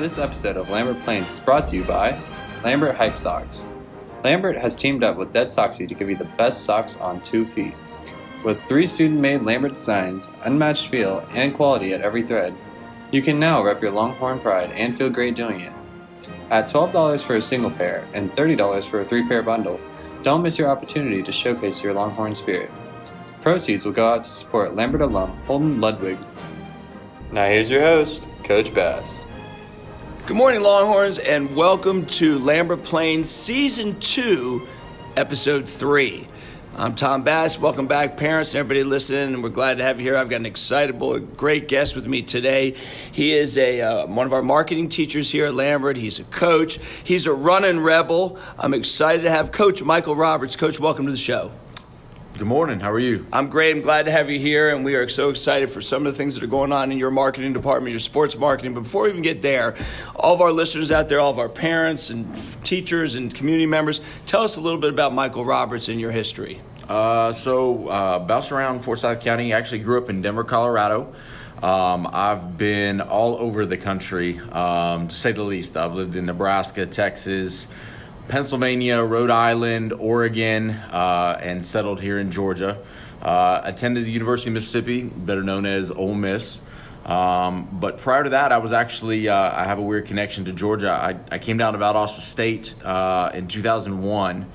This episode of Lambert Plains is brought to you by Lambert Hype Socks. Lambert has teamed up with Dead Socksy to give you the best socks on 2 feet. With 3 student-made Lambert designs, unmatched feel, and quality at every thread, you can now rep your Longhorn pride and feel great doing it. At $12 for a single pair and $30 for a 3-pair bundle, don't miss your opportunity to showcase your Longhorn spirit. Proceeds will go out to support Lambert alum Holden Ludwig. Now here's your host, Coach Bass. Good morning, Longhorns, and welcome to Lambert Plains Season 2, Episode 3. I'm Tom Bass. Welcome back, parents and everybody listening, and we're glad to have you here. I've got an excitable, great guest with me today. He is one of our marketing teachers here at Lambert. He's a coach. He's a running rebel. I'm excited to have Coach Michael Roberts. Coach, welcome to the show. Good morning. How are you? I'm great. I'm glad to have you here, and we are so excited for some of the things that are going on in your marketing department, your sports marketing. But before we even get there, all of our listeners out there, all of our parents and teachers and community members, tell us a little bit about Michael Roberts and your history. Bounced around Forsyth County. I actually grew up in Denver, Colorado. I've been all over the country, to say the least. I've lived in Nebraska, Texas, Pennsylvania, Rhode Island, Oregon, and settled here in Georgia. Attended the University of Mississippi, better known as Ole Miss. But prior to that, I was actually, I have a weird connection to Georgia. I came down to Valdosta State in 2001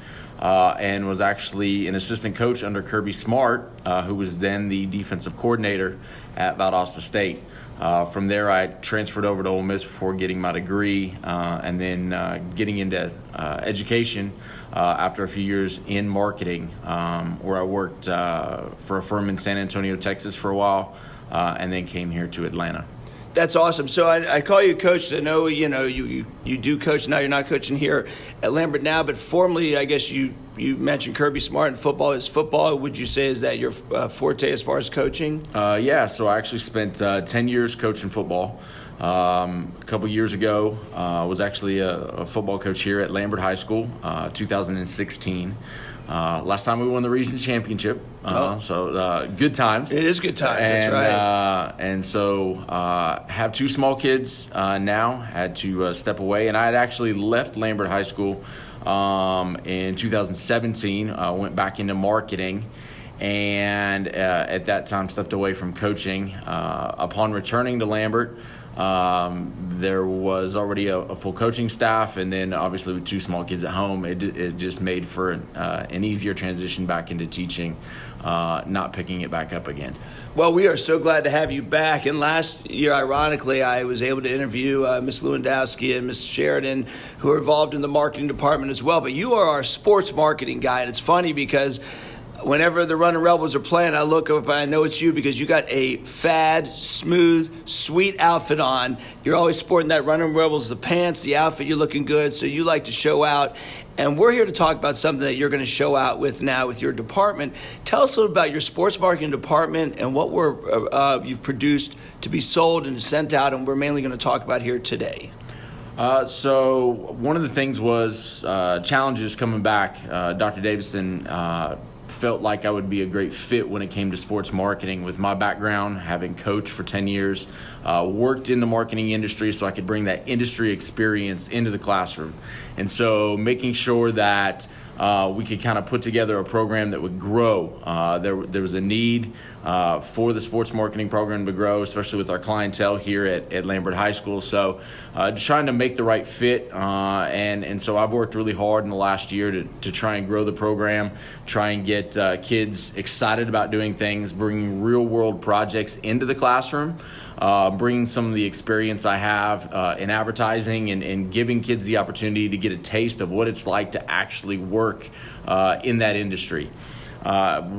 and was actually an assistant coach under Kirby Smart, who was then the defensive coordinator at Valdosta State. From there, I transferred over to Ole Miss before getting my degree and then getting into education after a few years in marketing, where I worked for a firm in San Antonio, Texas for a while, and then came here to Atlanta. That's awesome. So I call you coach. I know you do coach now. You're not coaching here at Lambert now, but formerly, I guess you mentioned Kirby Smart and football. Is football, would you say, is that your forte as far as coaching? Yeah. So I actually spent 10 years coaching football. A couple years ago, I was actually a football coach here at Lambert High School, 2016. Last time we won the region championship, so good times. It is good times, that's right. And so have 2 small kids now, had to step away. And I had actually left Lambert High School in 2017, went back into marketing, and at that time stepped away from coaching. Upon returning to Lambert, there was already a full coaching staff, and then obviously with 2 small kids at home, it just made for an easier transition back into teaching, not picking it back up again. Well, we are so glad to have you back. And last year, ironically, I was able to interview Mr Lewandowski and Ms. Sheridan, who are involved in the marketing department as well. But you are our sports marketing guy, and it's funny because whenever the Running Rebels are playing, I look up and I know it's you because you got a fad, smooth, sweet outfit on. You're always sporting that Running Rebels, the pants, the outfit, you're looking good, so you like to show out. And we're here to talk about something that you're going to show out with now with your department. Tell us a little about your sports marketing department and what you've produced to be sold and sent out, and we're mainly going to talk about here today. So one of the things was challenges coming back. Dr. Davison felt like I would be a great fit when it came to sports marketing with my background, having coached for 10 years, worked in the marketing industry so I could bring that industry experience into the classroom. And so making sure that we could kind of put together a program that would grow. There was a need for the sports marketing program to grow, especially with our clientele here at Lambert High School. So just trying to make the right fit. And so I've worked really hard in the last year to try and grow the program, try and get kids excited about doing things, bringing real world projects into the classroom. Bringing some of the experience I have in advertising and giving kids the opportunity to get a taste of what it's like to actually work in that industry,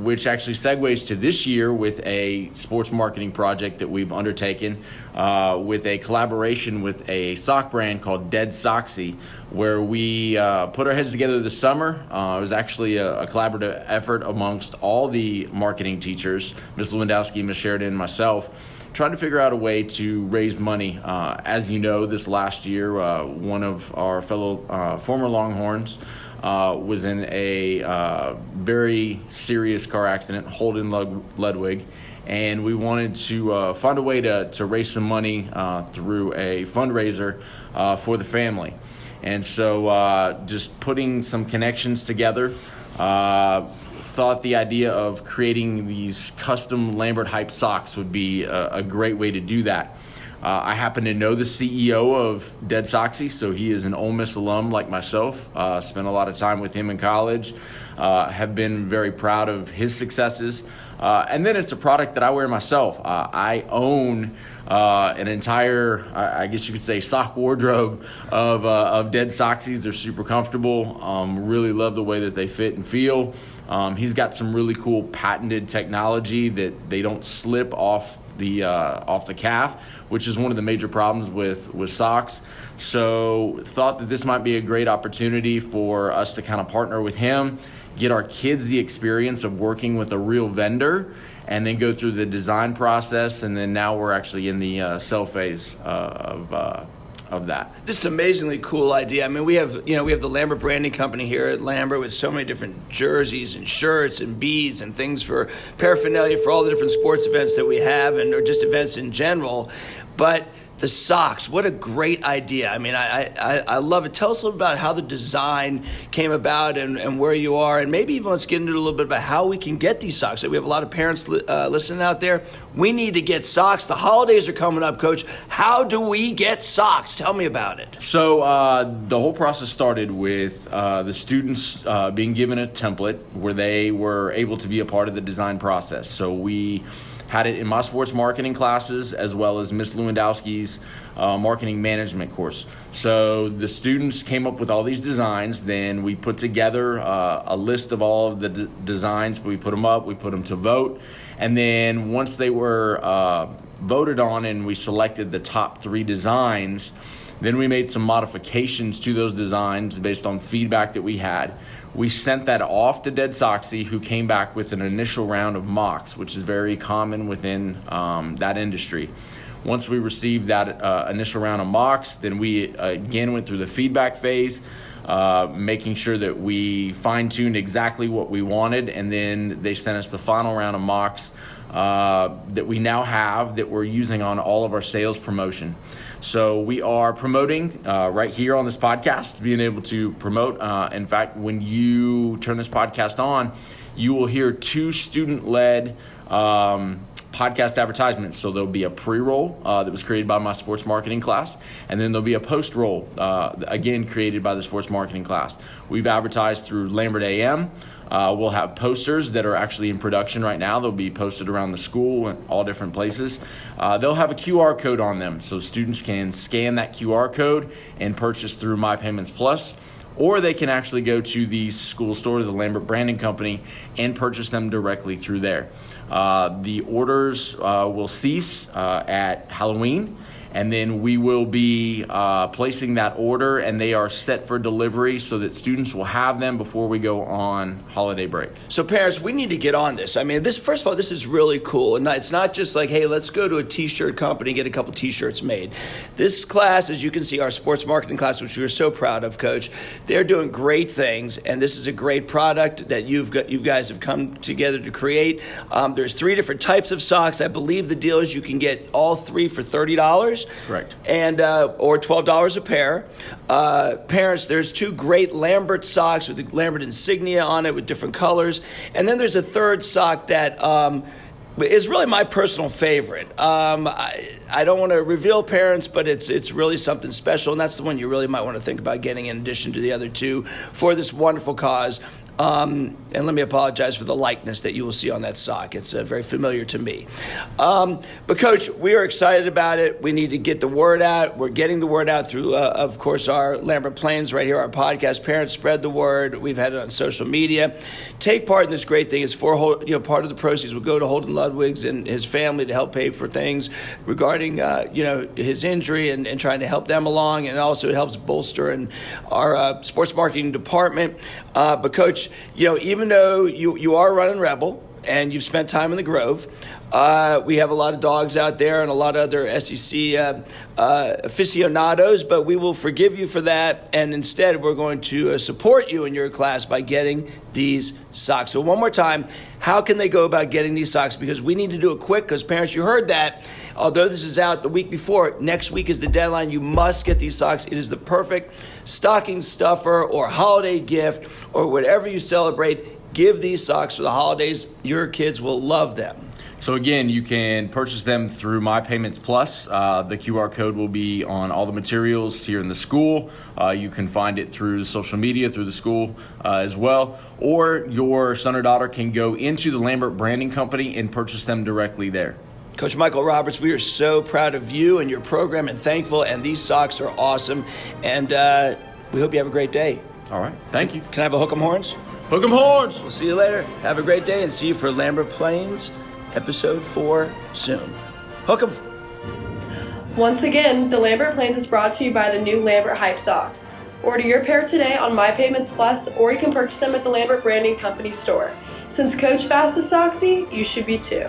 which actually segues to this year with a sports marketing project that we've undertaken with a collaboration with a sock brand called Dead Socksy, where we put our heads together this summer. It was actually a collaborative effort amongst all the marketing teachers, Ms. Lewandowski, Ms. Sheridan, and myself, trying to figure out a way to raise money. As you know, this last year, one of our fellow former Longhorns was in a very serious car accident, Holden Ludwig, and we wanted to find a way to raise some money through a fundraiser for the family. And so just putting some connections together, thought the idea of creating these custom Lambert Hype socks would be a great way to do that. I happen to know the CEO of Dead Socksy, so he is an Ole Miss alum like myself. Spent a lot of time with him in college. Have been very proud of his successes. And then it's a product that I wear myself. I own an entire, I guess you could say, sock wardrobe of Dead Socksy's. They're super comfortable. Really love the way that they fit and feel. He's got some really cool patented technology that they don't slip off the calf, which is one of the major problems with socks. So thought that this might be a great opportunity for us to kind of partner with him, get our kids the experience of working with a real vendor, and then go through the design process. And then now we're actually in the sell phase of that. This is an amazingly cool idea. I mean, we have the Lambert branding company here at Lambert with so many different jerseys and shirts and beads and things for paraphernalia for all the different sports events that we have or just events in general. But the socks, what a great idea. I mean, I love it. Tell us a little about how the design came about and where you are, and maybe even let's get into a little bit about how we can get these socks. We have a lot of parents listening out there. We need to get socks. The holidays are coming up, Coach. How do we get socks? Tell me about it. So the whole process started with the students being given a template where they were able to be a part of the design process. So we had it in my sports marketing classes as well as Ms. Lewandowski's marketing management course. So the students came up with all these designs. Then we put together a list of all of the designs. We put them up. We put them to vote. And then once they were voted on and we selected the top 3 designs, then we made some modifications to those designs based on feedback that we had. We sent that off to Dead Socksy, who came back with an initial round of mocks, which is very common within that industry. Once we received that initial round of mocks, then we again went through the feedback phase, making sure that we fine-tuned exactly what we wanted, and then they sent us the final round of mocks that we now have that we're using on all of our sales promotion. So we are promoting right here on this podcast, being able to promote. In fact, when you turn this podcast on, you will hear 2 student-led podcast advertisements. So there'll be a pre-roll that was created by my sports marketing class, and then there'll be a post-roll, again, created by the sports marketing class. We've advertised through Lambert AM. We'll have posters that are actually in production right now. They'll be posted around the school and all different places. They'll have a QR code on them, so students can scan that QR code and purchase through My Payments Plus, or they can actually go to the school store, the Lambert Branding Company, and purchase them directly through there. The orders will cease at Halloween, and then we will be placing that order, and they are set for delivery so that students will have them before we go on holiday break. So parents, we need to get on this. I mean, first of all, this is really cool. And it's not just like, hey, let's go to a t-shirt company and get a couple t-shirts made. This class, as you can see, our sports marketing class, which we were so proud of, Coach, they're doing great things, and this is a great product that you guys have come together to create. There's 3 different types of socks. I believe the deal is you can get all 3 for $30. Correct. And or $12 a pair. Parents, there's 2 great Lambert socks with the Lambert insignia on it with different colors. And then there's a third sock that is really my personal favorite. I don't want to reveal, parents, but it's really something special, and that's the one you really might want to think about getting in addition to the other 2 for this wonderful cause. And let me apologize for the likeness that you will see on that sock. It's very familiar to me. But, Coach, we are excited about it. We need to get the word out. We're getting the word out through, of course, our Lambert Plains right here, our podcast. Parents, spread the word. We've had it on social media. Take part in this great thing. It's for, part of the proceeds will go to Holden Ludwig's and his family to help pay for things regarding, his injury and trying to help them along. And also it helps bolster our sports marketing department. But, Coach, even though you are running Rebel and you've spent time in the Grove, We have a lot of dogs out there and a lot of other SEC aficionados, but we will forgive you for that. And instead, we're going to support you in your class by getting these socks. So one more time, how can they go about getting these socks? Because we need to do it quick, because parents, you heard that. Although this is out the week before, next week is the deadline. You must get these socks. It is the perfect stocking stuffer or holiday gift or whatever you celebrate. Give these socks for the holidays. Your kids will love them. So again, you can purchase them through My Payments Plus. The QR code will be on all the materials here in the school. You can find it through social media, through the school as well. Or your son or daughter can go into the Lambert Branding Company and purchase them directly there. Coach Michael Roberts, we are so proud of you and your program and thankful. And these socks are awesome. And we hope you have a great day. All right. Thank you. Can I have a hook 'em horns? Hook 'em horns! We'll see you later. Have a great day and see you for Lambert Plains Episode 4 soon. Hook 'em. Once again, the Lambert Plains is brought to you by the new Lambert Hype Socks. Order your pair today on My Payments Plus, or you can purchase them at the Lambert Branding Company store. Since Coach Bass is Soxy, you should be too.